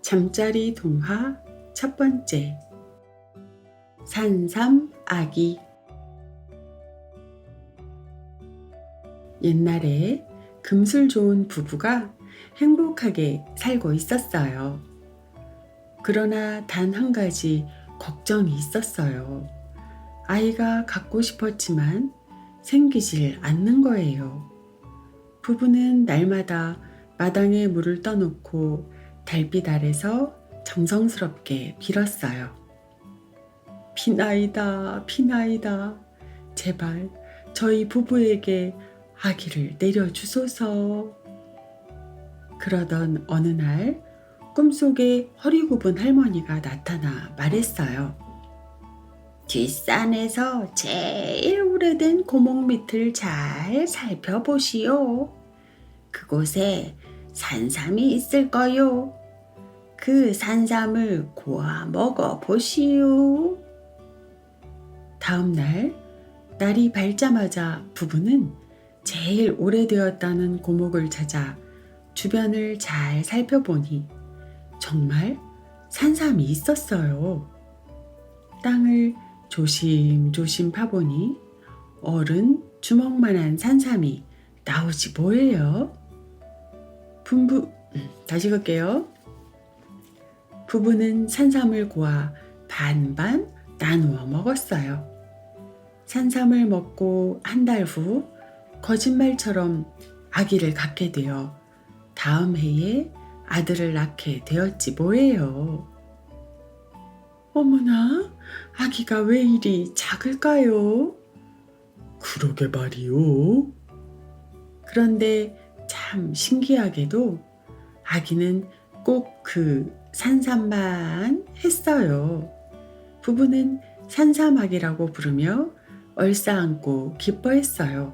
잠자리 동화 첫 번째. 산삼 아기. 옛날에 금술 좋은 부부가 행복하게 살고 있었어요. 그러나 단 한 가지 걱정이 있었어요. 아이가 갖고 싶었지만 생기질 않는 거예요. 부부는 날마다 마당에 물을 떠놓고 달빛 아래서 정성스럽게 빌었어요. 비나이다, 비나이다. 제발 저희 부부에게 아기를 내려주소서. 그러던 어느 날 꿈속에 허리 굽은 할머니가 나타나 말했어요. 뒷산에서 제일 오래된 고목 밑을 잘 살펴보시오. 그곳에 산삼이 있을 거요. 그 산삼을 고아 먹어 보시오. 다음 날 날이 밝자마자 부부는 제일 오래되었다는 고목을 찾아 주변을 잘 살펴보니 정말 산삼이 있었어요. 땅을 조심조심 파보니 어른 주먹만한 산삼이 나오지 뭐예요? 다시 갈게요. 부부는 산삼을 고아 반반 나누어 먹었어요. 산삼을 먹고 한 달 후 거짓말처럼 아기를 갖게 되어 다음 해에 아들을 낳게 되었지 뭐예요. 어머나, 아기가 왜 이리 작을까요? 그러게 말이요. 그런데 참 신기하게도 아기는 꼭 그 산삼만 했어요. 부부는 산삼아기라고 부르며 얼싸안고 기뻐했어요.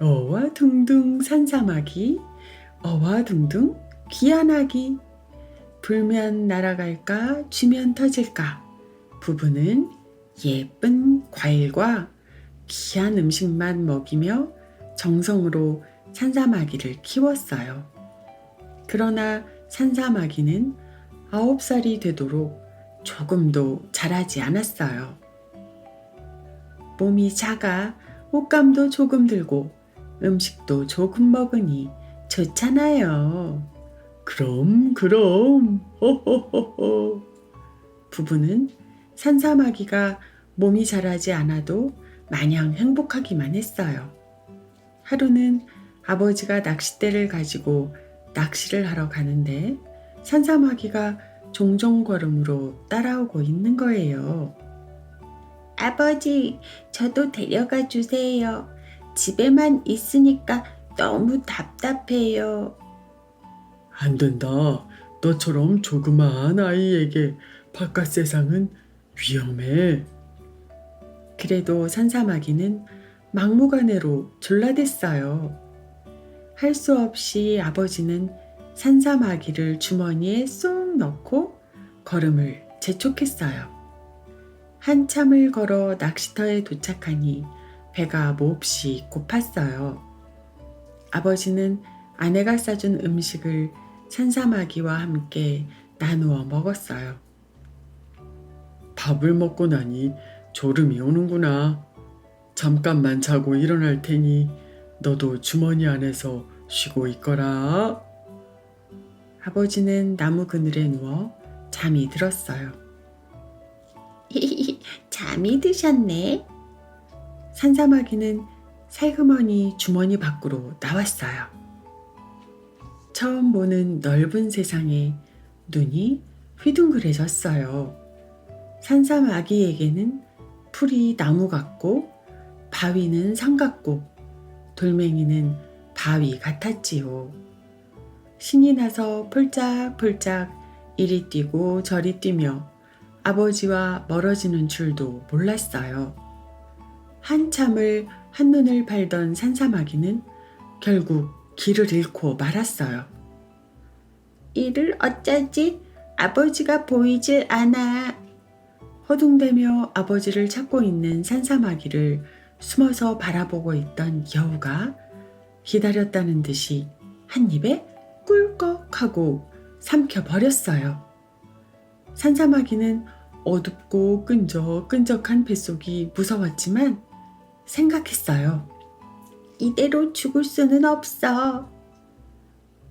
어와 둥둥 산삼아기, 어와 둥둥 귀한 아기. 불면 날아갈까 쥐면 터질까. 부부는 예쁜 과일과 귀한 음식만 먹이며 정성으로 산삼아기를 키웠어요. 그러나 산삼아기는 9살이 되도록 조금도 자라지 않았어요. 몸이 작아 옷감도 조금 들고 음식도 조금 먹으니 좋잖아요. 그럼 호호호호. 부부는 산삼아기가 몸이 자라지 않아도 마냥 행복하기만 했어요. 하루는 아버지가 낚싯대를 가지고 낚시를 하러 가는데 산삼아기가 종종 걸음으로 따라오고 있는 거예요. 아버지, 저도 데려가 주세요. 집에만 있으니까 너무 답답해요. 안 된다. 너처럼 조그마한 아이에게 바깥 세상은 위험해. 그래도 산삼아기는 막무가내로 졸라댔어요. 할 수 없이 아버지는 산삼아기를 주머니에 쏙 넣고 걸음을 재촉했어요. 한참을 걸어 낚시터에 도착하니 배가 몹시 고팠어요. 아버지는 아내가 싸준 음식을 산삼아기와 함께 나누어 먹었어요. 밥을 먹고 나니 졸음이 오는구나. 잠깐만 자고 일어날 테니 너도 주머니 안에서 쉬고 있거라. 아버지는 나무 그늘에 누워 잠이 들었어요. 잠이 드셨네. 산삼아기는 살그머니 주머니 밖으로 나왔어요. 처음 보는 넓은 세상에 눈이 휘둥그레졌어요. 산삼아기에게는 풀이 나무 같고 바위는 산 같고 돌멩이는 바위 같았지요. 신이 나서 폴짝폴짝 이리 뛰고 저리 뛰며 아버지와 멀어지는 줄도 몰랐어요. 한참을 한눈을 팔던 산삼아기는 결국 길을 잃고 말았어요. 이를 어쩌지? 아버지가 보이질 않아. 허둥대며 아버지를 찾고 있는 산삼아기를 숨어서 바라보고 있던 여우가 기다렸다는 듯이 한 입에 꿀꺽하고 삼켜버렸어요. 산사마귀는 어둡고 끈적끈적한 뱃속이 무서웠지만 생각했어요. 이대로 죽을 수는 없어.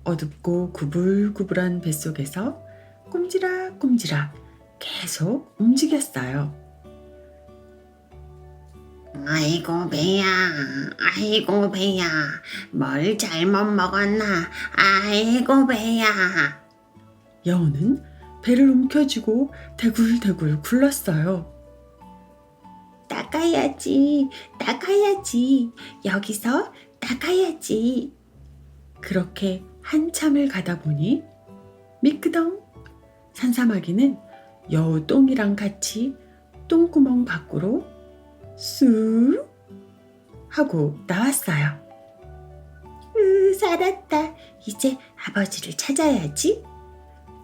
어둡고 구불구불한 뱃속에서 꼼지락꼼지락 계속 움직였어요. 아이고 배야, 아이고 배야, 뭘 잘못 먹었나, 아이고 배야. 여우는 배를 움켜쥐고 대굴대굴 굴렀어요. 나가야지, 나가야지, 여기서 나가야지. 그렇게 한참을 가다 보니 미끄덩! 산사마귀는 여우 똥이랑 같이 똥구멍 밖으로 쑥 하고 나왔어요. 살았다. 이제 아버지를 찾아야지.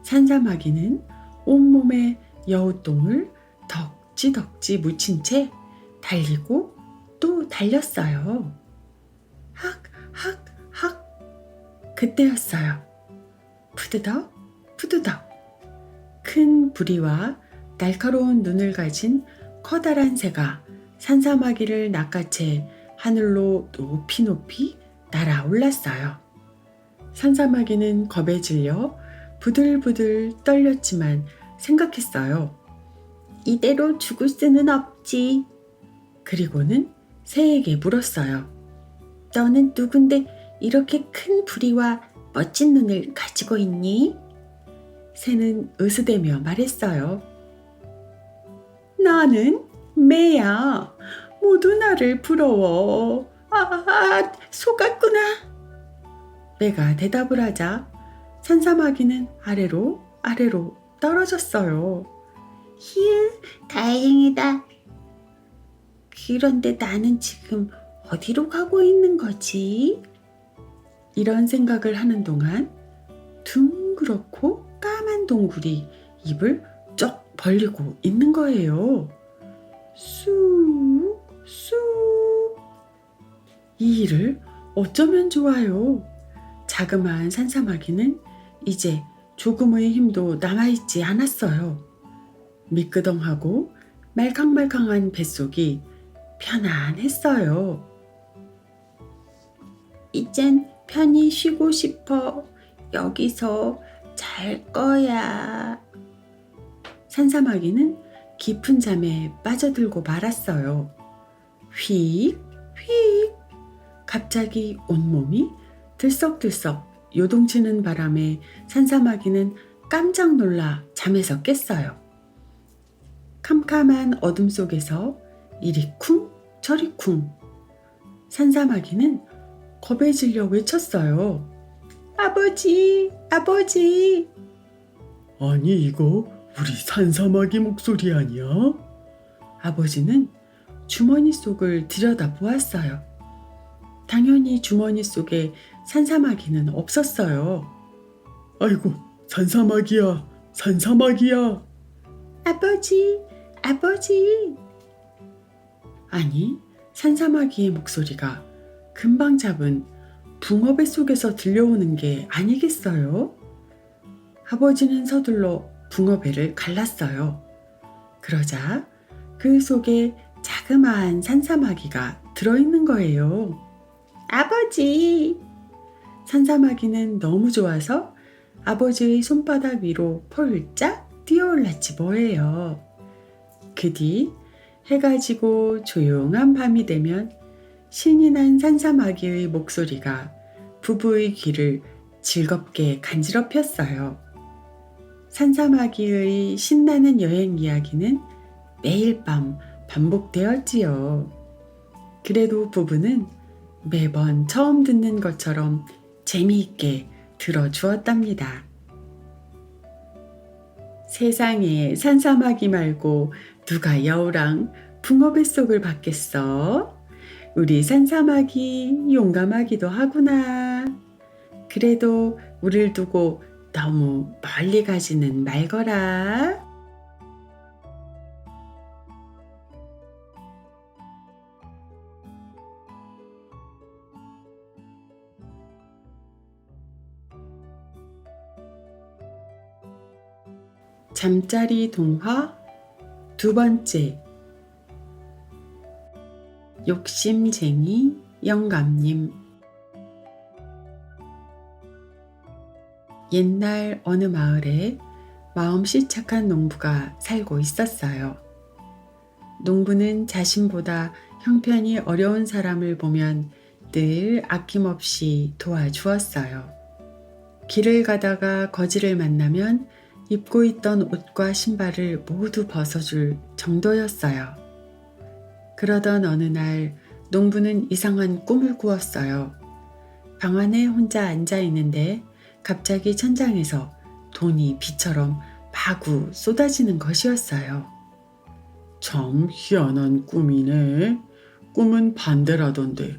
산사마귀는 온몸에 여우똥을 덕지덕지 묻힌 채 달리고 또 달렸어요. 학, 학, 학. 그때였어요. 푸드덕, 푸드덕. 큰 부리와 날카로운 눈을 가진 커다란 새가 산사마귀를 낚아채 하늘로 높이 높이 날아올랐어요. 산사마귀는 겁에 질려 부들부들 떨렸지만 생각했어요. 이대로 죽을 수는 없지. 그리고는 새에게 물었어요. 너는 누군데 이렇게 큰 부리와 멋진 눈을 가지고 있니? 새는 으스대며 말했어요. 나는 매야. 모두 나를 부러워. 속았구나. 매가 대답을 하자 산사마귀는 아래로 떨어졌어요. 휴, 다행이다. 그런데 나는 지금 어디로 가고 있는 거지? 이런 생각을 하는 동안 둥그렇고 까만 동굴이 입을 쩍 벌리고 있는 거예요. 쑥, 쑥. 이 일을 어쩌면 좋아요. 자그마한 산사마귀는 이제 조금의 힘도 남아있지 않았어요. 미끄덩하고 말캉말캉한 뱃속이 편안했어요. 이젠 편히 쉬고 싶어. 여기서 잘 거야. 산사마귀는 깊은 잠에 빠져들고 말았어요. 휙, 휙. 갑자기 온몸이 들썩들썩 요동치는 바람에 산사마귀는 깜짝 놀라 잠에서 깼어요. 캄캄한 어둠 속에서 이리 쿵 저리 쿵. 산사마귀는 겁에 질려 외쳤어요. 아버지, 아버지. 아니 이거 우리 산사마귀 목소리 아니야? 아버지는 주머니 속을 들여다보았어요. 당연히 주머니 속에 산사마귀는 없었어요. 아이고 산사마귀야, 산사마귀야. 아버지, 아버지. 아니 산사마귀의 목소리가 금방 잡은 붕어 뱃속에서 들려오는 게 아니겠어요? 아버지는 서둘러 붕어 배를 갈랐어요. 그러자 그 속에 자그마한 산사마귀가 들어있는 거예요. 아버지. 산사마귀는 너무 좋아서 아버지의 손바닥 위로 폴짝 뛰어올랐지 뭐예요. 그 뒤 해가 지고 조용한 밤이 되면 신이 난 산사마귀의 목소리가 부부의 귀를 즐겁게 간지럽혔어요. 산사마귀의 신나는 여행 이야기는 매일 밤 반복되었지요. 그래도 부부는 매번 처음 듣는 것처럼 재미있게 들어주었답니다. 세상에 산사마귀 말고 누가 여우랑 붕어 뱃속을 받겠어? 우리 산사마귀 용감하기도 하구나. 그래도 우릴 두고 너무 멀리 가지는 말거라. 잠자리 동화 두 번째. 욕심쟁이 영감님. 옛날 어느 마을에 마음씨 착한 농부가 살고 있었어요. 농부는 자신보다 형편이 어려운 사람을 보면 늘 아낌없이 도와주었어요. 길을 가다가 거지를 만나면 입고 있던 옷과 신발을 모두 벗어줄 정도였어요. 그러던 어느 날 농부는 이상한 꿈을 꾸었어요. 방 안에 혼자 앉아 있는데 갑자기 천장에서 돈이 비처럼 마구 쏟아지는 것이었어요. 참 희한한 꿈이네. 꿈은 반대라던데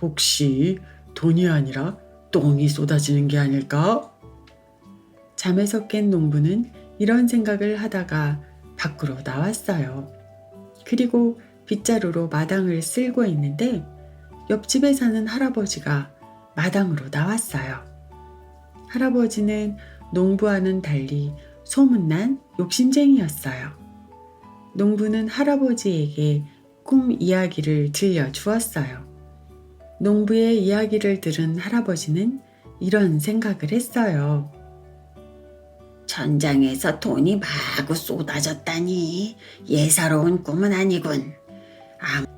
혹시 돈이 아니라 똥이 쏟아지는 게 아닐까? 잠에서 깬 농부는 이런 생각을 하다가 밖으로 나왔어요. 그리고 빗자루로 마당을 쓸고 있는데 옆집에 사는 할아버지가 마당으로 나왔어요. 할아버지는 농부와는 달리 소문난 욕심쟁이였어요. 농부는 할아버지에게 꿈 이야기를 들려주었어요. 농부의 이야기를 들은 할아버지는 이런 생각을 했어요. 천장에서 돈이 마구 쏟아졌다니 예사로운 꿈은 아니군.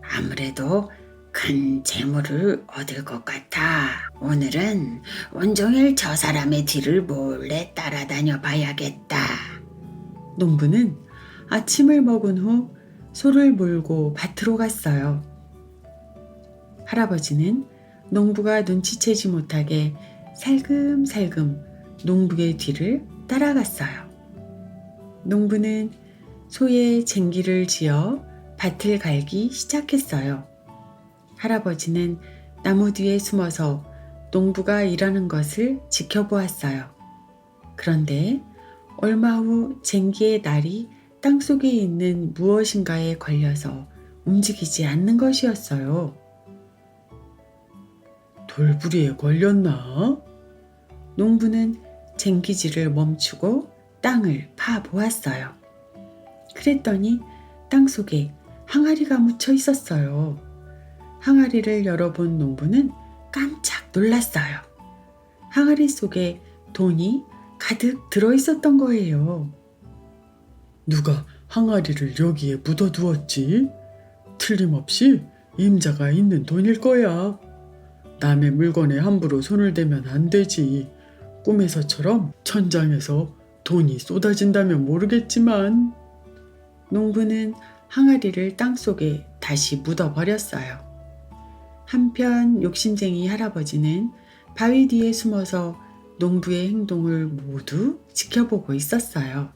아무래도 큰 재물을 얻을 것 같아. 오늘은 온종일 저 사람의 뒤를 몰래 따라다녀 봐야겠다. 농부는 아침을 먹은 후 소를 몰고 밭으로 갔어요. 할아버지는 농부가 눈치채지 못하게 살금살금 농부의 뒤를 따라갔어요. 농부는 소의 쟁기를 지어 밭을 갈기 시작했어요. 할아버지는 나무 뒤에 숨어서 농부가 일하는 것을 지켜보았어요. 그런데 얼마 후 쟁기의 날이 땅속에 있는 무엇인가에 걸려서 움직이지 않는 것이었어요. 돌부리에 걸렸나? 농부는 쟁기질을 멈추고 땅을 파보았어요. 그랬더니 땅속에 항아리가 묻혀 있었어요. 항아리를 열어본 농부는 깜짝 놀랐어요. 항아리 속에 돈이 가득 들어있었던 거예요. 누가 항아리를 여기에 묻어두었지? 틀림없이 임자가 있는 돈일 거야. 남의 물건에 함부로 손을 대면 안 되지. 꿈에서처럼 천장에서 돈이 쏟아진다면 모르겠지만. 농부는 항아리를 땅속에 다시 묻어버렸어요. 한편 욕심쟁이 할아버지는 바위 뒤에 숨어서 농부의 행동을 모두 지켜보고 있었어요.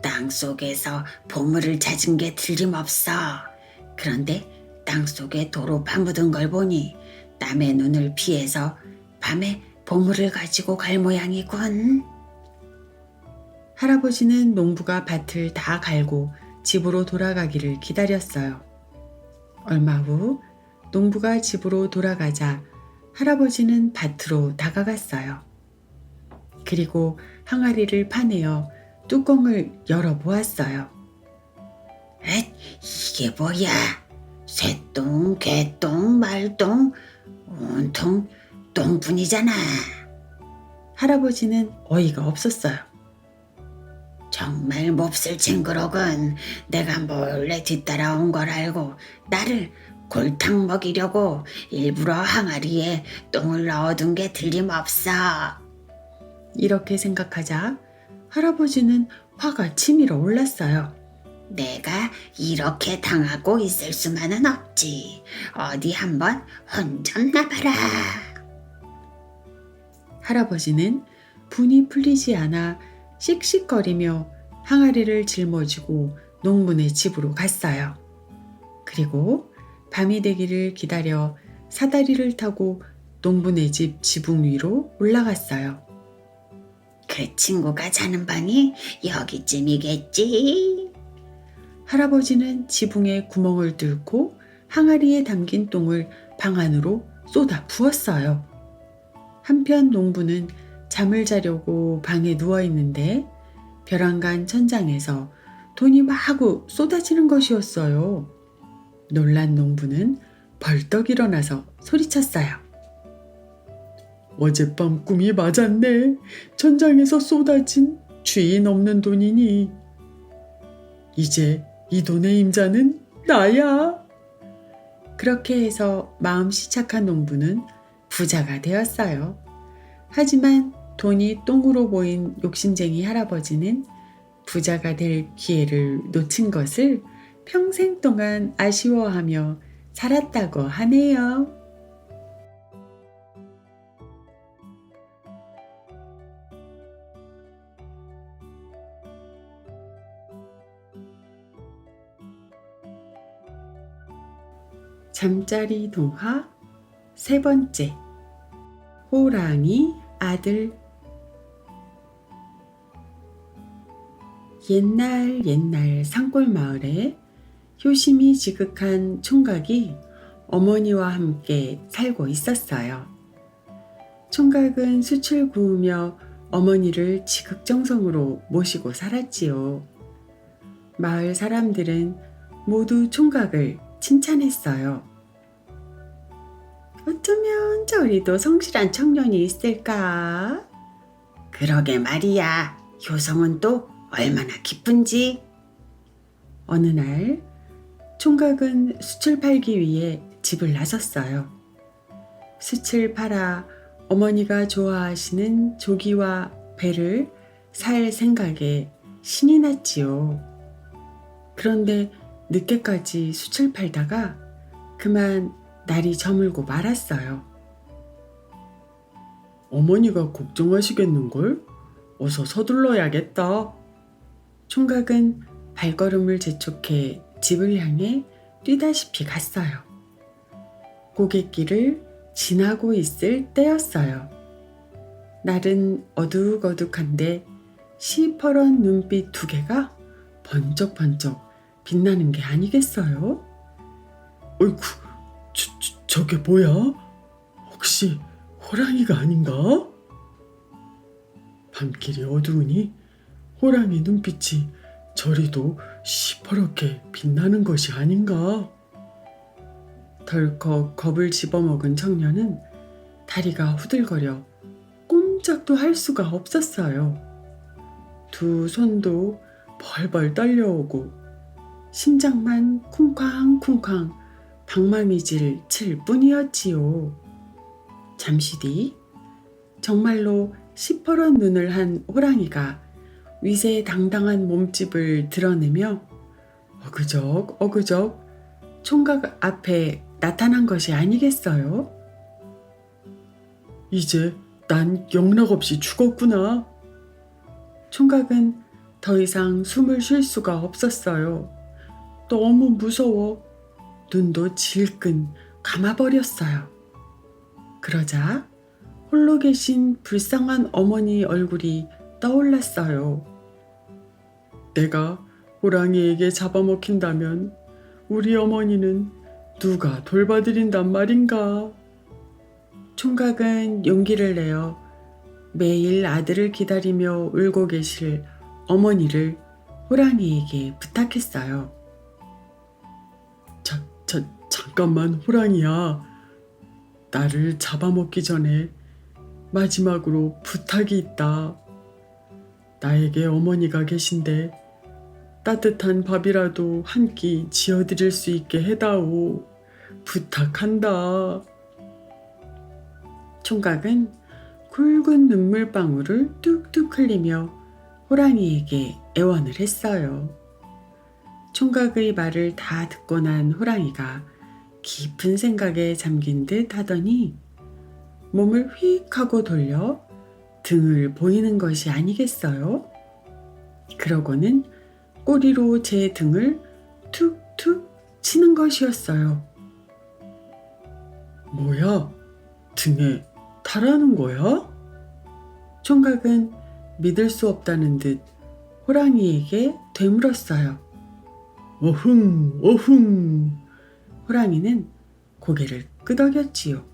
땅속에서 보물을 찾은 게 틀림없어. 그런데 땅속에 도로 파묻은 걸 보니 남의 눈을 피해서 밤에 보물을 가지고 갈 모양이군. 할아버지는 농부가 밭을 다 갈고 집으로 돌아가기를 기다렸어요. 얼마 후 농부가 집으로 돌아가자 할아버지는 밭으로 다가갔어요. 그리고 항아리를 파내어 뚜껑을 열어보았어요. 이게 뭐야? 쇠똥, 개똥, 말똥, 온통 똥뿐이잖아. 할아버지는 어이가 없었어요. 정말 몹쓸 징그러군. 내가 몰래 뒤따라온 걸 알고 나를 골탕 먹이려고 일부러 항아리에 똥을 넣어둔 게 틀림없어. 이렇게 생각하자 할아버지는 화가 치밀어 올랐어요. 내가 이렇게 당하고 있을 수만은 없지. 어디 한번 혼 좀 나봐라. 할아버지는 분이 풀리지 않아 씩씩거리며 항아리를 짊어지고 농부네 집으로 갔어요. 그리고 밤이 되기를 기다려 사다리를 타고 농부네 집 지붕 위로 올라갔어요. 그 친구가 자는 방이 여기쯤이겠지. 할아버지는 지붕에 구멍을 뚫고 항아리에 담긴 똥을 방 안으로 쏟아 부었어요. 한편 농부는 잠을 자려고 방에 누워 있는데 벼랑간 천장에서 돈이 마구 쏟아지는 것이었어요. 놀란 농부는 벌떡 일어나서 소리쳤어요. 어젯밤 꿈이 맞았네. 천장에서 쏟아진 주인 없는 돈이니. 이제 이 돈의 임자는 나야. 그렇게 해서 마음씨 착한 농부는 부자가 되었어요. 하지만 돈이 똥으로 보인 욕심쟁이 할아버지는 부자가 될 기회를 놓친 것을 평생 동안 아쉬워하며 살았다고 하네요. 잠자리 동화 세 번째. 호랑이 아들. 옛날 산골 마을에 효심이 지극한 총각이 어머니와 함께 살고 있었어요. 총각은 숯을 구우며 어머니를 지극정성으로 모시고 살았지요. 마을 사람들은 모두 총각을 칭찬했어요. 어쩌면 저리도 성실한 청년이 있을까? 그러게 말이야. 효성은 또 얼마나 기쁜지. 어느 날 총각은 숯을 팔기 위해 집을 나섰어요. 숯을 팔아 어머니가 좋아하시는 조기와 배를 살 생각에 신이 났지요. 그런데 늦게까지 숯을 팔다가 그만 날이 저물고 말았어요. 어머니가 걱정하시겠는걸? 어서 서둘러야겠다. 총각은 발걸음을 재촉해 집을 향해 뛰다시피 갔어요. 고갯길을 지나고 있을 때였어요. 날은 어둑어둑한데 시퍼런 눈빛 두 개가 번쩍번쩍 빛나는 게 아니겠어요? 어이구, 저게 뭐야? 혹시 호랑이가 아닌가? 밤길이 어두우니 호랑이 눈빛이 저리도 시퍼렇게 빛나는 것이 아닌가? 덜컥 겁을 집어먹은 청년은 다리가 후들거려 꼼짝도 할 수가 없었어요. 두 손도 벌벌 떨려오고 심장만 쿵쾅쿵쾅 방망이질 칠 뿐이었지요. 잠시 뒤 정말로 시퍼런 눈을 한 호랑이가 위세당당한 몸집을 드러내며 어그적 총각 앞에 나타난 것이 아니겠어요? 이제 난 영락없이 죽었구나. 총각은 더 이상 숨을 쉴 수가 없었어요. 너무 무서워 눈도 질끈 감아버렸어요. 그러자 홀로 계신 불쌍한 어머니 얼굴이 떠올랐어요. 내가 호랑이에게 잡아먹힌다면 우리 어머니는 누가 돌봐드린단 말인가? 총각은 용기를 내어 매일 아들을 기다리며 울고 계실 어머니를 호랑이에게 부탁했어요. 잠깐만 호랑이야. 나를 잡아먹기 전에 마지막으로 부탁이 있다. 나에게 어머니가 계신데 따뜻한 밥이라도 한 끼 지어드릴 수 있게 해다오. 부탁한다. 총각은 굵은 눈물방울을 뚝뚝 흘리며 호랑이에게 애원을 했어요. 총각의 말을 다 듣고 난 호랑이가 깊은 생각에 잠긴 듯 하더니 몸을 휙 하고 돌려 등을 보이는 것이 아니겠어요? 그러고는 꼬리로 제 등을 툭툭 치는 것이었어요. 뭐야? 등에 타라는 거야? 총각은 믿을 수 없다는 듯 호랑이에게 되물었어요. 어흥. 호랑이는 고개를 끄덕였지요.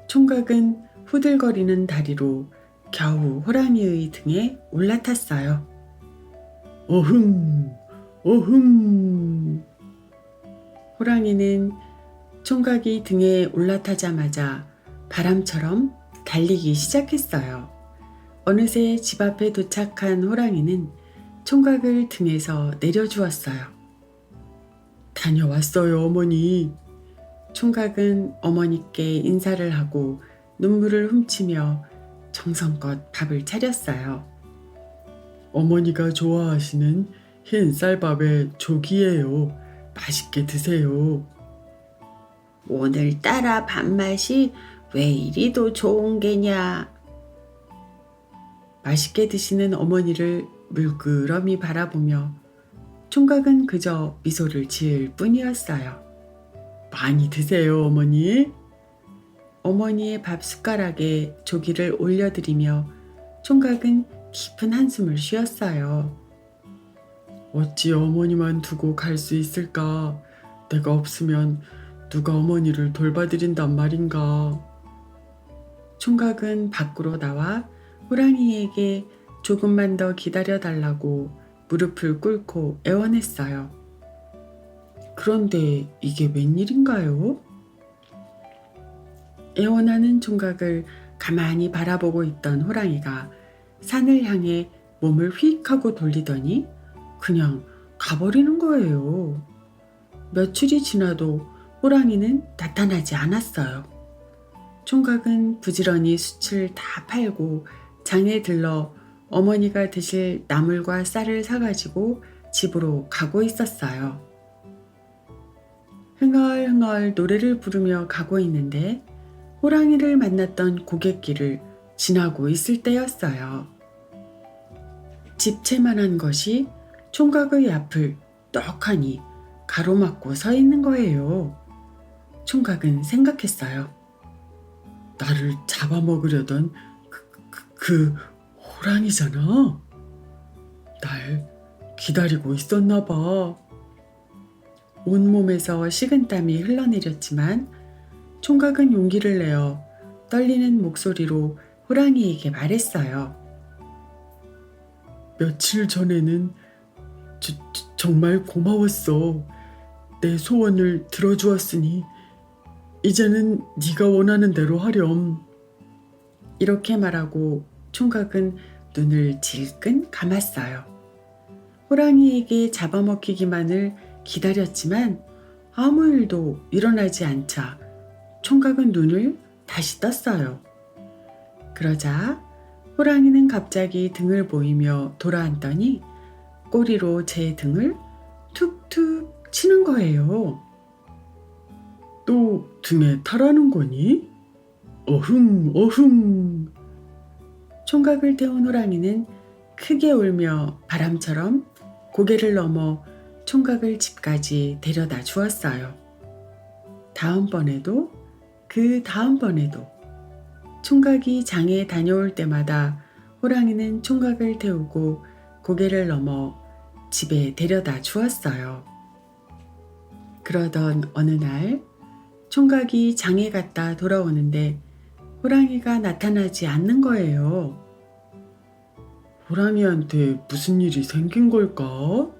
총각은 후들거리는 다리로 겨우 호랑이의 등에 올라탔어요. 어흥, 어흥. 호랑이는 총각이 등에 올라타자마자 바람처럼 달리기 시작했어요. 어느새 집 앞에 도착한 호랑이는 총각을 등에서 내려주었어요. 다녀왔어요, 어머니. 총각은 어머니께 인사를 하고 눈물을 훔치며 정성껏 밥을 차렸어요. 어머니가 좋아하시는 흰 쌀밥에 조기예요. 맛있게 드세요. 오늘따라 밥맛이 왜 이리도 좋은 게냐. 맛있게 드시는 어머니를 물끄러미 바라보며 총각은 그저 미소를 지을 뿐이었어요. 많이 드세요, 어머니. 어머니의 밥 숟가락에 조기를 올려드리며 총각은 깊은 한숨을 쉬었어요. 어찌 어머니만 두고 갈 수 있을까? 내가 없으면 누가 어머니를 돌봐드린단 말인가? 총각은 밖으로 나와 호랑이에게 조금만 더 기다려달라고 무릎을 꿇고 애원했어요. 그런데 이게 웬일인가요? 애원하는 총각을 가만히 바라보고 있던 호랑이가 산을 향해 몸을 휙 하고 돌리더니 그냥 가버리는 거예요. 며칠이 지나도 호랑이는 나타나지 않았어요. 총각은 부지런히 숯을 다 팔고 장에 들러 어머니가 드실 나물과 쌀을 사가지고 집으로 가고 있었어요. 흥얼흥얼 노래를 부르며 가고 있는데 호랑이를 만났던 고갯길을 지나고 있을 때였어요. 집채만한 것이 총각의 앞을 떡하니 가로막고 서 있는 거예요. 총각은 생각했어요. 나를 잡아먹으려던 그 호랑이잖아. 날 기다리고 있었나 봐. 온몸에서 식은땀이 흘러내렸지만 총각은 용기를 내어 떨리는 목소리로 호랑이에게 말했어요. 며칠 전에는 정말 고마웠어. 내 소원을 들어주었으니 이제는 네가 원하는 대로 하렴. 이렇게 말하고 총각은 눈을 질끈 감았어요. 호랑이에게 잡아먹히기만을 기다렸지만 아무 일도 일어나지 않자 총각은 눈을 다시 떴어요. 그러자 호랑이는 갑자기 등을 보이며 돌아앉더니 꼬리로 제 등을 툭툭 치는 거예요. 또 등에 타라는 거니? 어흥, 어흥. 총각을 태운 호랑이는 크게 울며 바람처럼 고개를 넘어 총각을 집까지 데려다 주었어요. 다음번에도 그 다음번에도 총각이 장에 다녀올 때마다 호랑이는 총각을 태우고 고개를 넘어 집에 데려다 주었어요. 그러던 어느 날 총각이 장에 갔다 돌아오는데 호랑이가 나타나지 않는 거예요. 호랑이한테 무슨 일이 생긴 걸까?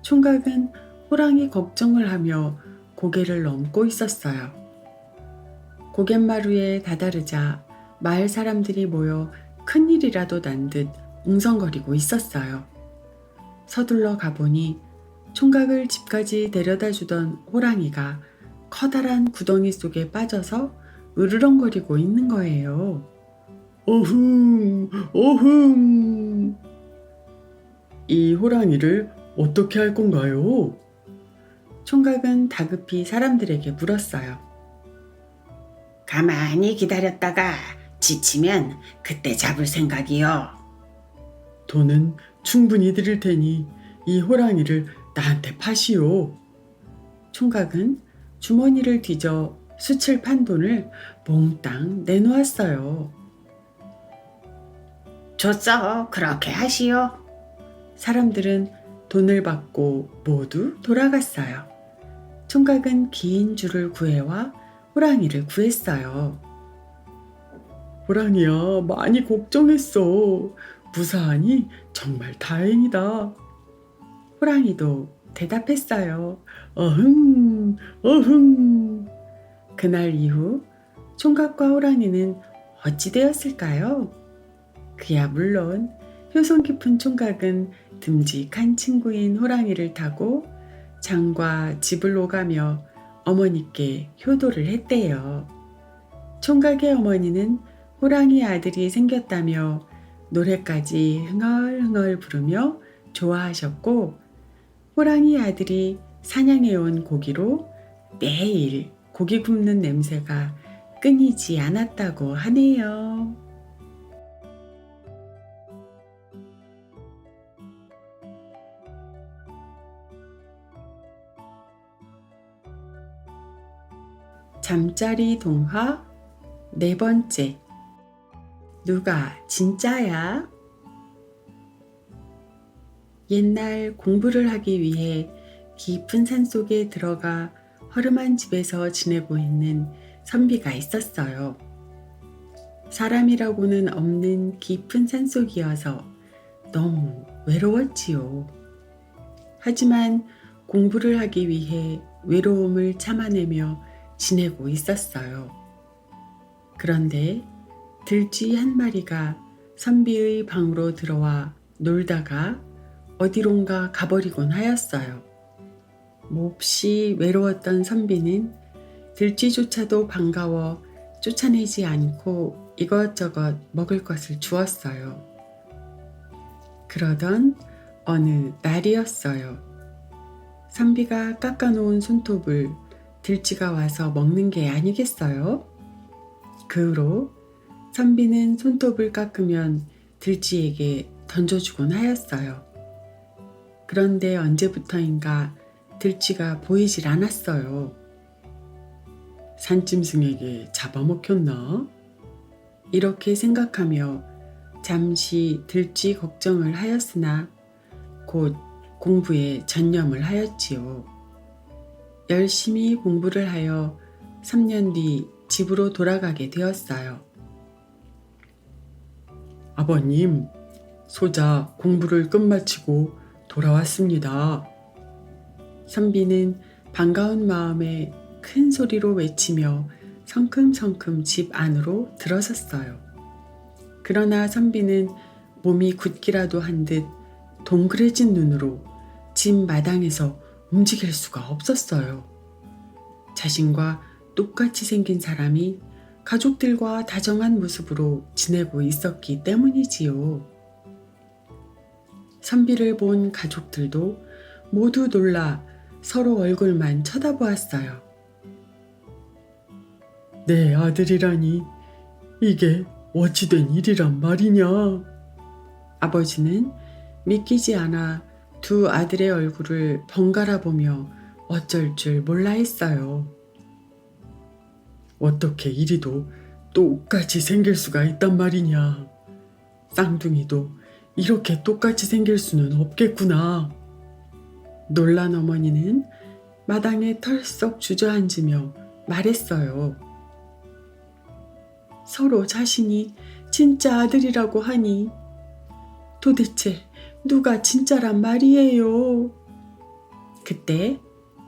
총각은 호랑이 걱정을 하며 고개를 넘고 있었어요. 고갯마루에 다다르자 마을 사람들이 모여 큰일이라도 난 듯 웅성거리고 있었어요. 서둘러 가보니 총각을 집까지 데려다 주던 호랑이가 커다란 구덩이 속에 빠져서 으르렁거리고 있는 거예요. 어흥, 어흥. 이 호랑이를 어떻게 할 건가요? 총각은 다급히 사람들에게 물었어요. 가만히 기다렸다가 지치면 그때 잡을 생각이요. 돈은 충분히 드릴 테니 이 호랑이를 나한테 파시오. 총각은 주머니를 뒤져 숯을 판 돈을 몽땅 내놓았어요. 좋소, 그렇게 하시오. 사람들은 돈을 받고 모두 돌아갔어요. 총각은 긴 줄을 구해와 호랑이를 구했어요. 호랑이야, 많이 걱정했어. 무사하니 정말 다행이다. 호랑이도 대답했어요. 어흥, 어흥. 그날 이후 총각과 호랑이는 어찌 되었을까요? 그야 물론 효성 깊은 총각은 듬직한 친구인 호랑이를 타고 장과 집을 오가며 어머니께 효도를 했대요. 총각의 어머니는 호랑이 아들이 생겼다며 노래까지 흥얼흥얼 부르며 좋아하셨고, 호랑이 아들이 사냥해온 고기로 매일 고기 굽는 냄새가 끊이지 않았다고 하네요. 잠자리 동화 네 번째. 누가 진짜야? 옛날 공부를 하기 위해 깊은 산속에 들어가 허름한 집에서 지내고 있는 선비가 있었어요. 사람이라고는 없는 깊은 산속이어서 너무 외로웠지요. 하지만 공부를 하기 위해 외로움을 참아내며 지내고 있었어요. 그런데 들쥐 한 마리가 선비의 방으로 들어와 놀다가 어디론가 가버리곤 하였어요. 몹시 외로웠던 선비는 들쥐조차도 반가워 쫓아내지 않고 이것저것 먹을 것을 주었어요. 그러던 어느 날이었어요. 선비가 깎아놓은 손톱을 들쥐가 와서 먹는 게 아니겠어요? 그 후로 선비는 손톱을 깎으면 들쥐에게 던져주곤 하였어요. 그런데 언제부터인가 들쥐가 보이질 않았어요. 산짐승에게 잡아먹혔나? 이렇게 생각하며 잠시 들쥐 걱정을 하였으나 곧 공부에 전념을 하였지요. 열심히 공부를 하여 3년 뒤 집으로 돌아가게 되었어요. 아버님, 소자 공부를 끝마치고 돌아왔습니다. 선비는 반가운 마음에 큰 소리로 외치며 성큼성큼 집 안으로 들어섰어요. 그러나 선비는 몸이 굳기라도 한 듯 동그래진 눈으로 집 마당에서 움직일 수가 없었어요. 자신과 똑같이 생긴 사람이 가족들과 다정한 모습으로 지내고 있었기 때문이지요. 선비를 본 가족들도 모두 놀라 서로 얼굴만 쳐다보았어요. 내 아들이라니, 이게 어찌된 일이란 말이냐? 아버지는 믿기지 않아 두 아들의 얼굴을 번갈아 보며 어쩔 줄 몰라 했어요. 어떻게 이리도 똑같이 생길 수가 있단 말이냐? 쌍둥이도 이렇게 똑같이 생길 수는 없겠구나. 놀란 어머니는 마당에 털썩 주저앉으며 말했어요. 서로 자신이 진짜 아들이라고 하니 도대체 누가 진짜란 말이에요? 그때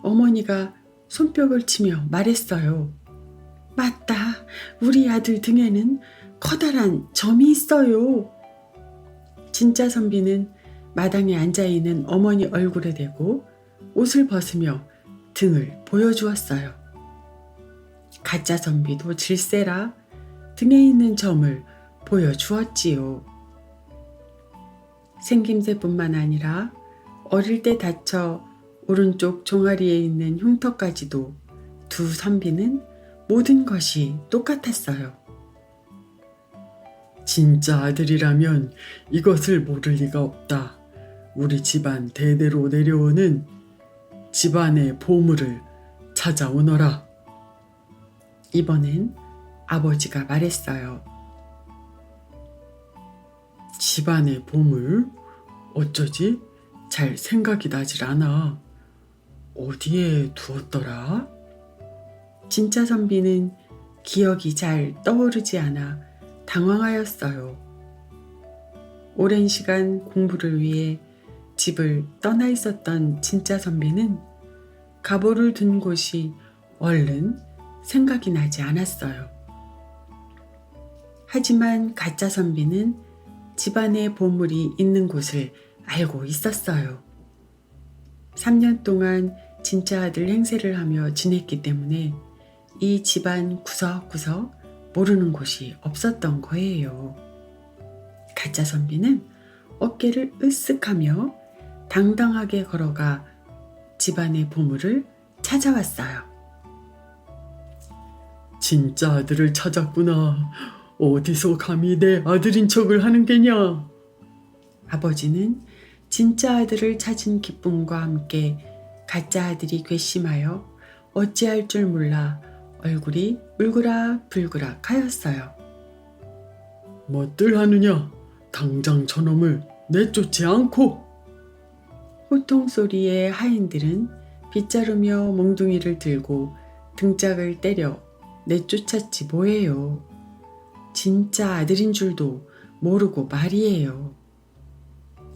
어머니가 손뼉을 치며 말했어요. 맞다, 우리 아들 등에는 커다란 점이 있어요. 진짜 선비는 마당에 앉아있는 어머니 얼굴에 대고 옷을 벗으며 등을 보여주었어요. 가짜 선비도 질세라 등에 있는 점을 보여주었지요. 생김새뿐만 아니라 어릴 때 다쳐 오른쪽 종아리에 있는 흉터까지도 두 선비는 모든 것이 똑같았어요. 진짜 아들이라면 이것을 모를 리가 없다. 우리 집안 대대로 내려오는 집안의 보물을 찾아오너라. 이번엔 아버지가 말했어요. 집안의 보물? 어쩌지? 잘 생각이 나질 않아. 어디에 두었더라? 진짜 선비는 기억이 잘 떠오르지 않아 당황하였어요. 오랜 시간 공부를 위해 집을 떠나 있었던 진짜 선비는 가보를 둔 곳이 얼른 생각이 나지 않았어요. 하지만 가짜 선비는 집안에 보물이 있는 곳을 알고 있었어요. 3년 동안 진짜 아들 행세를 하며 지냈기 때문에 이 집안 구석구석 모르는 곳이 없었던 거예요. 가짜 선비는 어깨를 으쓱하며 당당하게 걸어가 집안의 보물을 찾아왔어요. 진짜 아들을 찾았구나. 어디서 감히 내 아들인 척을 하는 게냐? 아버지는 진짜 아들을 찾은 기쁨과 함께 가짜 아들이 괘씸하여 어찌할 줄 몰라 얼굴이 울그락불그락 하였어요. 뭣들 하느냐? 당장 저놈을 내쫓지 않고. 호통 소리에 하인들은 빗자루며 몽둥이를 들고 등짝을 때려 내쫓았지 뭐예요. 진짜 아들인 줄도 모르고 말이에요.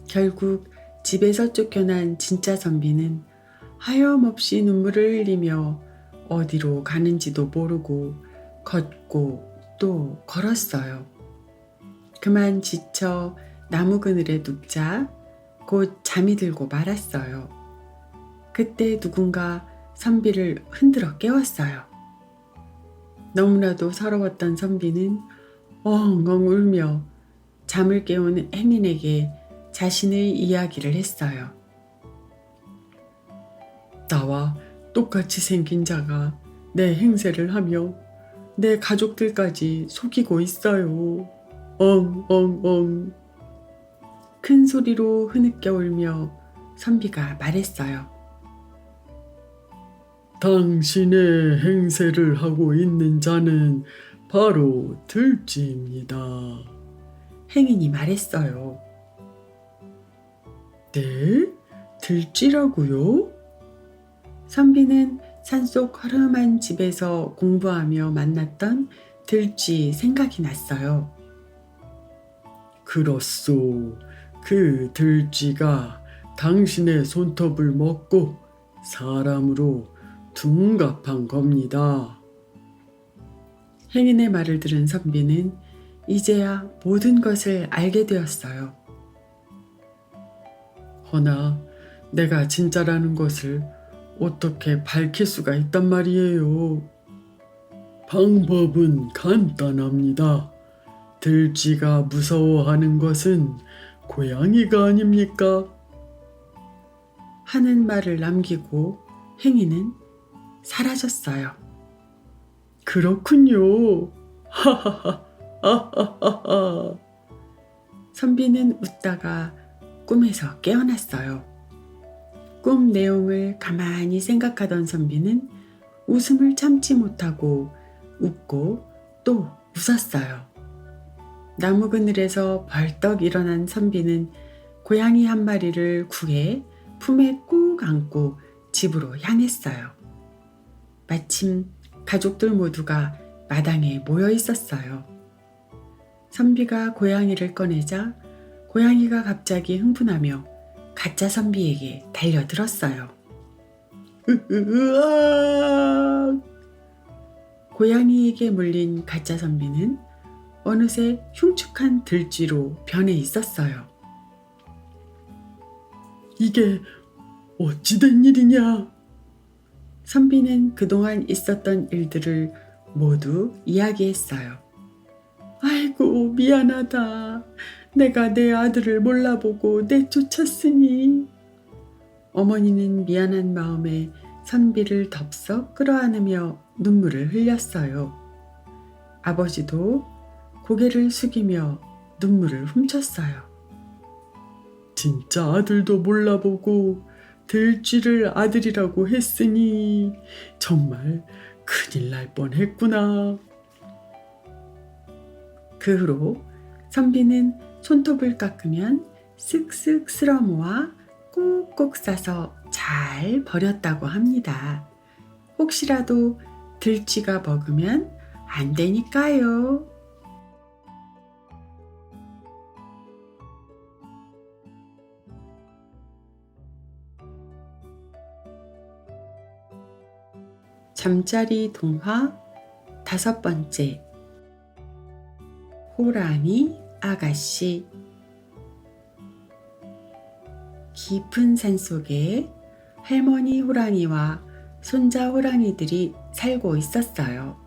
결국 집에서 쫓겨난 진짜 선비는 하염없이 눈물을 흘리며 어디로 가는지도 모르고 걷고 또 걸었어요. 그만 지쳐 나무 그늘에 눕자 곧 잠이 들고 말았어요. 그때 누군가 선비를 흔들어 깨웠어요. 너무나도 서러웠던 선비는 엉엉 울며 잠을 깨운 행인에게 자신의 이야기를 했어요. 나와 똑같이 생긴 자가 내 행세를 하며 내 가족들까지 속이고 있어요. 엉엉엉. 큰 소리로 흐느껴 울며 선비가 말했어요. 당신의 행세를 하고 있는 자는 바로 들쥐입니다. 행인이 말했어요. 네? 들쥐라고요? 선비는 산속 허름한 집에서 공부하며 만났던 들쥐 생각이 났어요. 그렇소. 그 들쥐가 당신의 손톱을 먹고 사람으로 둔갑한 겁니다. 행인의 말을 들은 선비는 이제야 모든 것을 알게 되었어요. 허나 내가 진짜라는 것을 어떻게 밝힐 수가 있단 말이에요. 방법은 간단합니다. 들쥐가 무서워하는 것은 고양이가 아닙니까? 하는 말을 남기고 행인은 사라졌어요. 그렇군요. 하하하. 하하하하. 선비는 웃다가 꿈에서 깨어났어요. 꿈 내용을 가만히 생각하던 선비는 웃음을 참지 못하고 웃고 또 웃었어요. 나무 그늘에서 벌떡 일어난 선비는 고양이 한 마리를 구해 품에 꼭 안고 집으로 향했어요. 마침 가족들 모두가 마당에 모여 있었어요. 선비가 고양이를 꺼내자 고양이가 갑자기 흥분하며 가짜 선비에게 달려들었어요. 으악! 고양이에게 물린 가짜 선비는 어느새 흉측한 들쥐로 변해 있었어요. 이게 어찌된 일이냐? 선비는 그동안 있었던 일들을 모두 이야기했어요. 아이고 미안하다. 내가 내 아들을 몰라보고 내쫓았으니. 어머니는 미안한 마음에 선비를 덥석 끌어안으며 눈물을 흘렸어요. 아버지도 고개를 숙이며 눈물을 훔쳤어요. 진짜 아들도 몰라보고 들쥐를 아들이라고 했으니 정말 큰일 날 뻔했구나. 그 후로 선비는 손톱을 깎으면 쓱쓱 쓸어 모아 꼭꼭 싸서 잘 버렸다고 합니다. 혹시라도 들쥐가 먹으면 안 되니까요. 잠자리 동화 5번째. 호랑이 아가씨. 깊은 산속에 할머니 호랑이와 손자 호랑이들이 살고 있었어요.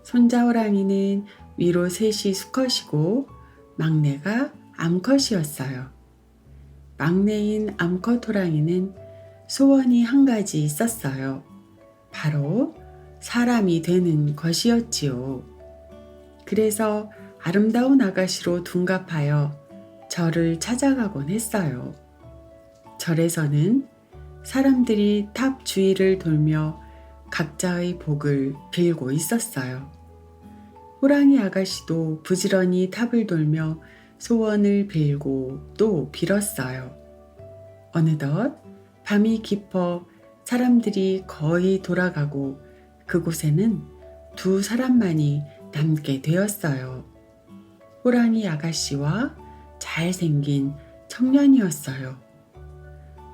손자 호랑이는 위로 셋이 수컷이고 막내가 암컷이었어요. 막내인 암컷 호랑이는 소원이 한 가지 있었어요. 바로 사람이 되는 것이었지요. 그래서 아름다운 아가씨로 둔갑하여 절을 찾아가곤 했어요. 절에서는 사람들이 탑 주위를 돌며 각자의 복을 빌고 있었어요. 호랑이 아가씨도 부지런히 탑을 돌며 소원을 빌고 또 빌었어요. 어느덧 밤이 깊어 사람들이 거의 돌아가고 그곳에는 2 사람만이 남게 되었어요. 호랑이 아가씨와 잘생긴 청년이었어요.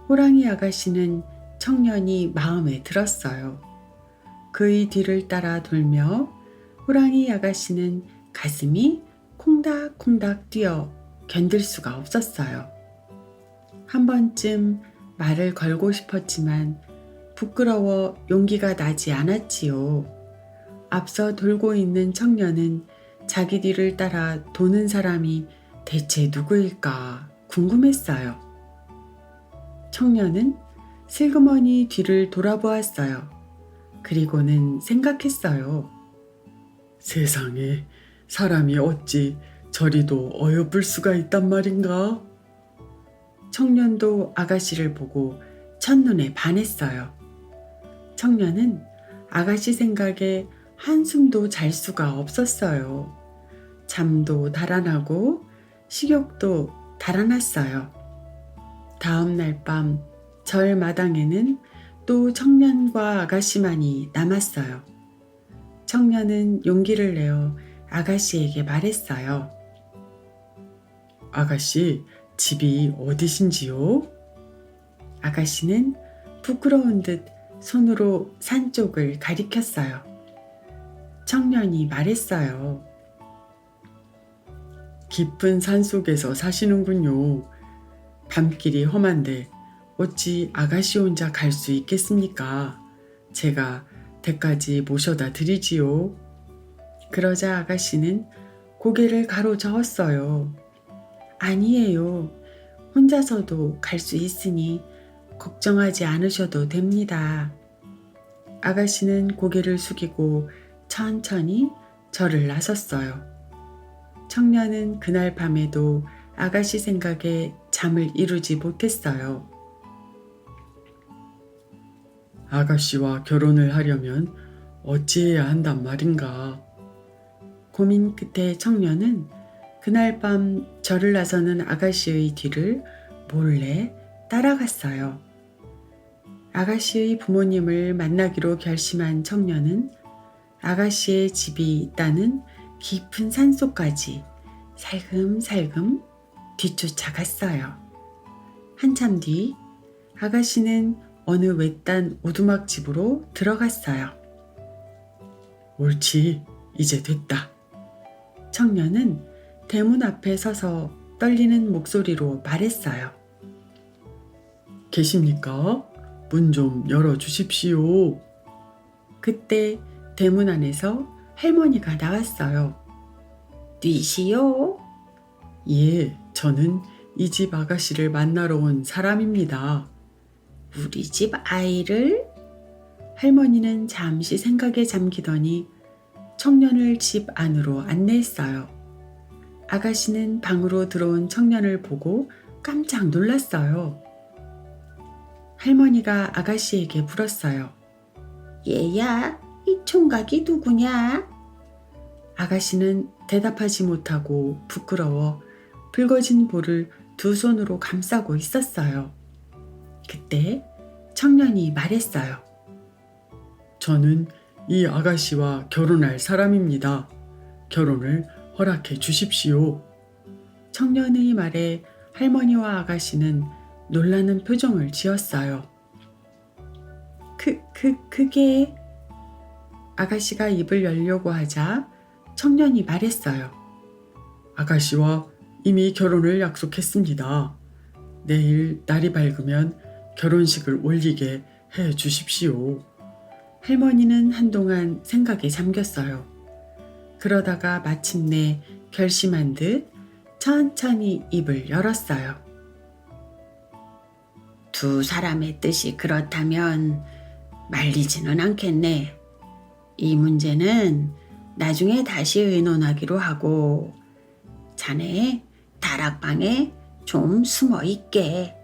호랑이 아가씨는 청년이 마음에 들었어요. 그의 뒤를 따라 돌며 호랑이 아가씨는 가슴이 콩닥콩닥 뛰어 견딜 수가 없었어요. 한 번쯤 말을 걸고 싶었지만 부끄러워 용기가 나지 않았지요. 앞서 돌고 있는 청년은 자기 뒤를 따라 도는 사람이 대체 누구일까 궁금했어요. 청년은 슬그머니 뒤를 돌아보았어요. 그리고는 생각했어요. 세상에 사람이 어찌 저리도 어여쁠 수가 있단 말인가? 청년도 아가씨를 보고 첫눈에 반했어요. 청년은 아가씨 생각에 한숨도 잘 수가 없었어요. 잠도 달아나고 식욕도 달아났어요. 다음 날 밤 절 마당에는 또 청년과 아가씨만이 남았어요. 청년은 용기를 내어 아가씨에게 말했어요. 아가씨, 집이 어디신지요? 아가씨는 부끄러운 듯 손으로 산 쪽을 가리켰어요. 청년이 말했어요. 깊은 산 속에서 사시는군요. 밤길이 험한데 어찌 아가씨 혼자 갈 수 있겠습니까? 제가 댁까지 모셔다 드리지요. 그러자 아가씨는 고개를 가로저었어요. 아니에요. 혼자서도 갈 수 있으니 걱정하지 않으셔도 됩니다. 아가씨는 고개를 숙이고 천천히 절을 나섰어요. 청년은 그날 밤에도 아가씨 생각에 잠을 이루지 못했어요. 아가씨와 결혼을 하려면 어찌해야 한단 말인가? 고민 끝에 청년은 그날 밤 절을 나서는 아가씨의 뒤를 몰래 따라갔어요. 아가씨의 부모님을 만나기로 결심한 청년은 아가씨의 집이 있다는 깊은 산속까지 살금살금 뒤쫓아갔어요. 한참 뒤 아가씨는 어느 외딴 오두막집으로 들어갔어요. 옳지, 이제 됐다. 청년은 대문 앞에 서서 떨리는 목소리로 말했어요. 계십니까? 문 좀 열어주십시오. 그때 대문 안에서 할머니가 나왔어요. 뉘시오? 예, 저는 이 집 아가씨를 만나러 온 사람입니다. 우리 집 아이를? 할머니는 잠시 생각에 잠기더니 청년을 집 안으로 안내했어요. 아가씨는 방으로 들어온 청년을 보고 깜짝 놀랐어요. 할머니가 아가씨에게 물었어요. 얘야, 이 총각이 누구냐? 아가씨는 대답하지 못하고 부끄러워 붉어진 볼을 2 손으로 감싸고 있었어요. 그때 청년이 말했어요. 저는 이 아가씨와 결혼할 사람입니다. 결혼을 허락해 주십시오. 청년의 말에 할머니와 아가씨는 놀라는 표정을 지었어요. 그게 아가씨가 입을 열려고 하자 청년이 말했어요. 아가씨와 이미 결혼을 약속했습니다. 내일 날이 밝으면 결혼식을 올리게 해 주십시오. 할머니는 한동안 생각에 잠겼어요. 그러다가 마침내 결심한 듯 천천히 입을 열었어요. 두 사람의 뜻이 그렇다면 말리지는 않겠네. 이 문제는 나중에 다시 의논하기로 하고 자네 다락방에 좀 숨어 있게.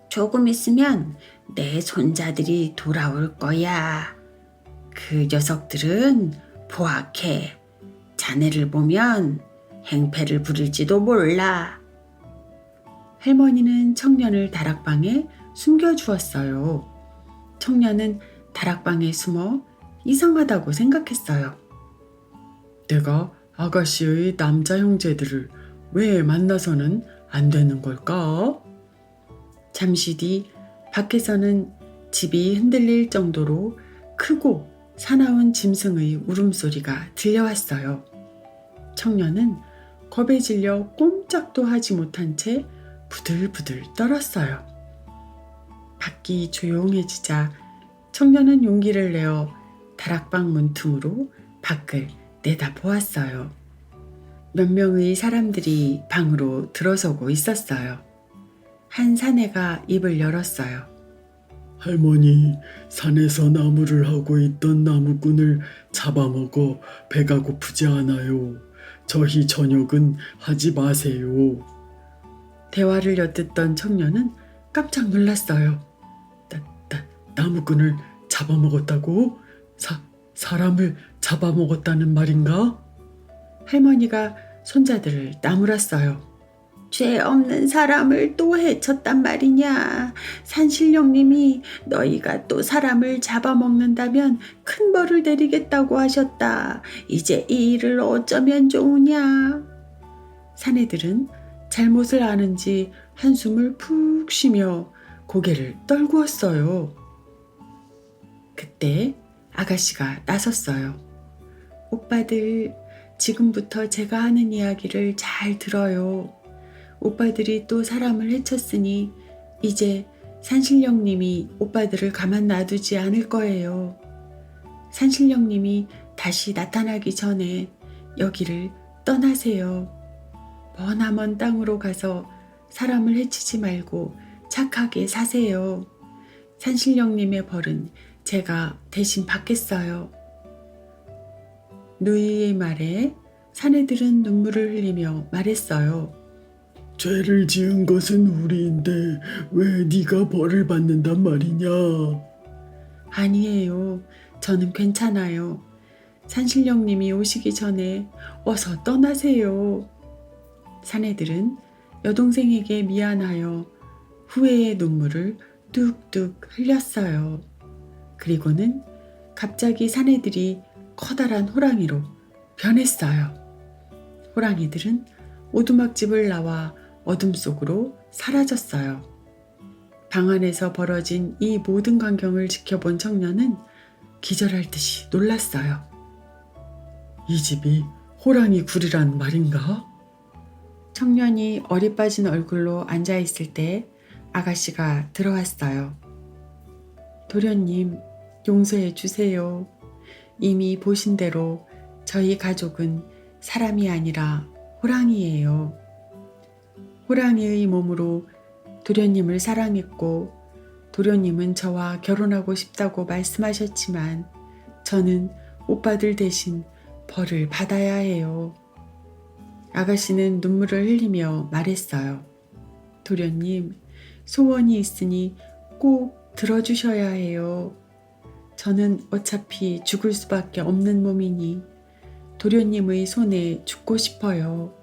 조금 있으면 내 손자들이 돌아올 거야. 그 녀석들은 포악해. 자네를 보면 행패를 부릴지도 몰라. 할머니는 청년을 다락방에 숨겨주었어요. 청년은 다락방에 숨어 이상하다고 생각했어요. 내가 아가씨의 남자 형제들을 왜 만나서는 안 되는 걸까? 잠시 뒤 밖에서는 집이 흔들릴 정도로 크고 사나운 짐승의 울음소리가 들려왔어요. 청년은 겁에 질려 꼼짝도 하지 못한 채 부들부들 떨었어요. 밖이 조용해지자 청년은 용기를 내어 다락방 문틈으로 밖을 내다보았어요. 몇 명의 사람들이 방으로 들어서고 있었어요. 한 사내가 입을 열었어요. 할머니, 산에서 나무를 하고 있던 나무꾼을 잡아먹어 배가 고프지 않아요. 저희 저녁은 하지 마세요. 대화를 엿듣던 청년은 깜짝 놀랐어요. 나무꾼을 잡아먹었다고? 사람을 잡아먹었다는 말인가? 할머니가 손자들을 나무랐어요. 죄 없는 사람을 또 해쳤단 말이냐. 산신령님이 너희가 또 사람을 잡아먹는다면 큰 벌을 내리겠다고 하셨다. 이제 이 일을 어쩌면 좋으냐. 사내들은 잘못을 아는지 한숨을 푹 쉬며 고개를 떨구었어요. 그때 아가씨가 나섰어요. 오빠들, 지금부터 제가 하는 이야기를 잘 들어요. 오빠들이 또 사람을 해쳤으니 이제 산신령님이 오빠들을 가만 놔두지 않을 거예요. 산신령님이 다시 나타나기 전에 여기를 떠나세요. 머나먼 땅으로 가서 사람을 해치지 말고 착하게 사세요. 산신령님의 벌은 제가 대신 받겠어요. 누이의 말에 사내들은 눈물을 흘리며 말했어요. 죄를 지은 것은 우리인데 왜 네가 벌을 받는단 말이냐? 아니에요. 저는 괜찮아요. 산신령님이 오시기 전에 어서 떠나세요. 사내들은 여동생에게 미안하여 후회의 눈물을 뚝뚝 흘렸어요. 그리고는 갑자기 사내들이 커다란 호랑이로 변했어요. 호랑이들은 오두막집을 나와 어둠 속으로 사라졌어요. 방 안에서 벌어진 이 모든 광경을 지켜본 청년은 기절할 듯이 놀랐어요. 이 집이 호랑이 굴이란 말인가? 청년이 어리 빠진 얼굴로 앉아있을 때 아가씨가 들어왔어요. 도련님, 용서해 주세요. 이미 보신 대로 저희 가족은 사람이 아니라 호랑이예요. 호랑이의 몸으로 도련님을 사랑했고 도련님은 저와 결혼하고 싶다고 말씀하셨지만 저는 오빠들 대신 벌을 받아야 해요. 아가씨는 눈물을 흘리며 말했어요. 도련님, 소원이 있으니 꼭 들어주셔야 해요. 저는 어차피 죽을 수밖에 없는 몸이니 도련님의 손에 죽고 싶어요.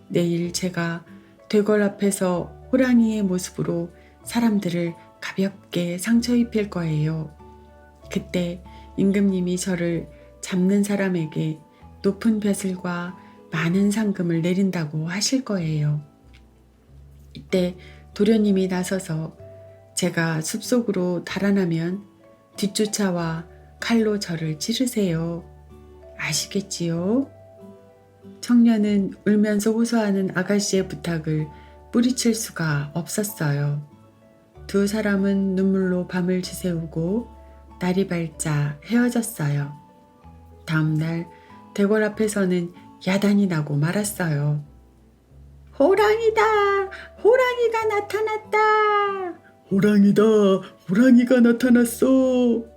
내일 제가 되걸 앞에서 호랑이의 모습으로 사람들을 가볍게 상처 입힐 거예요. 그때 임금님이 저를 잡는 사람에게 높은 벼슬과 많은 상금을 내린다고 하실 거예요. 이때 도련님이 나서서 제가 숲속으로 달아나면 뒤쫓아와 칼로 저를 찌르세요. 아시겠지요? 청년은 울면서 호소하는 아가씨의 부탁을 뿌리칠 수가 없었어요. 두 사람은 눈물로 밤을 지새우고 날이 밝자 헤어졌어요. 다음날 대궐 앞에서는 야단이 나고 말았어요. 호랑이다! 호랑이가 나타났다! 호랑이다! 호랑이가 나타났어!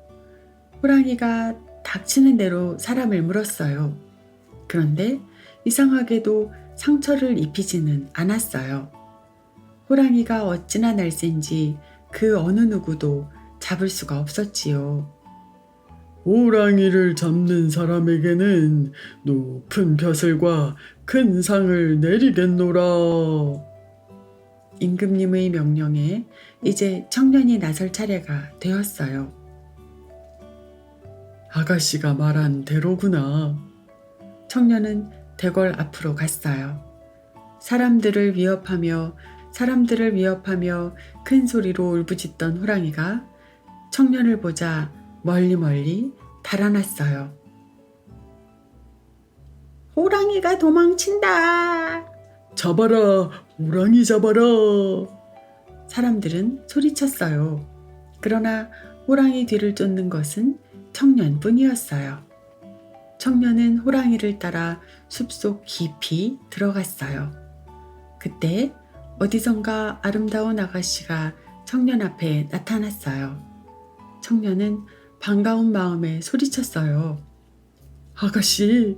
호랑이가 닥치는 대로 사람을 물었어요. 그런데 이상하게도 상처를 입히지는 않았어요. 호랑이가 어찌나 날쌘지 그 어느 누구도 잡을 수가 없었지요. 호랑이를 잡는 사람에게는 높은 벼슬과 큰 상을 내리겠노라. 임금님의 명령에 이제 청년이 나설 차례가 되었어요. 아가씨가 말한 대로구나. 청년은 대궐 앞으로 갔어요. 사람들을 위협하며 큰 소리로 울부짖던 호랑이가 청년을 보자 멀리 달아났어요. 호랑이가 도망친다! 잡아라! 호랑이 잡아라! 사람들은 소리쳤어요. 그러나 호랑이 뒤를 쫓는 것은 청년뿐이었어요. 청년은 호랑이를 따라 숲속 깊이 들어갔어요. 그때 어디선가 아름다운 아가씨가 청년 앞에 나타났어요. 청년은 반가운 마음에 소리쳤어요. 아가씨,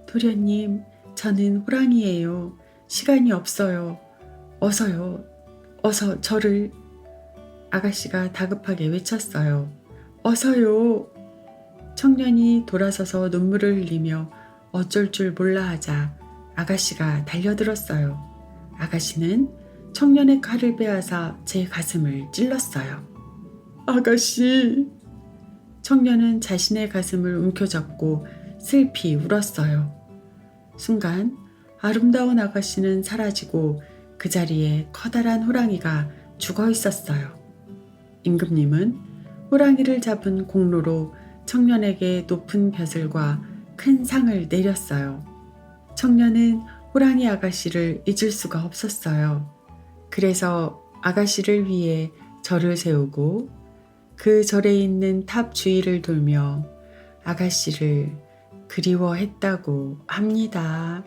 도련님, 저는 호랑이에요. 시간이 없어요. 어서요. 어서 저를. 아가씨가 다급하게 외쳤어요. 어서요. 청년이 돌아서서 눈물을 흘리며 어쩔 줄 몰라 하자 아가씨가 달려들었어요. 아가씨는 청년의 칼을 빼앗아 제 가슴을 찔렀어요. 아가씨, 청년은 자신의 가슴을 움켜잡고 슬피 울었어요. 순간 아름다운 아가씨는 사라지고 그 자리에 커다란 호랑이가 죽어 있었어요. 임금님은 호랑이를 잡은 공로로 청년에게 높은 벼슬과 큰 상을 내렸어요. 청년은 호랑이 아가씨를 잊을 수가 없었어요. 그래서 아가씨를 위해 절을 세우고 그 절에 있는 탑 주위를 돌며 아가씨를 그리워했다고 합니다.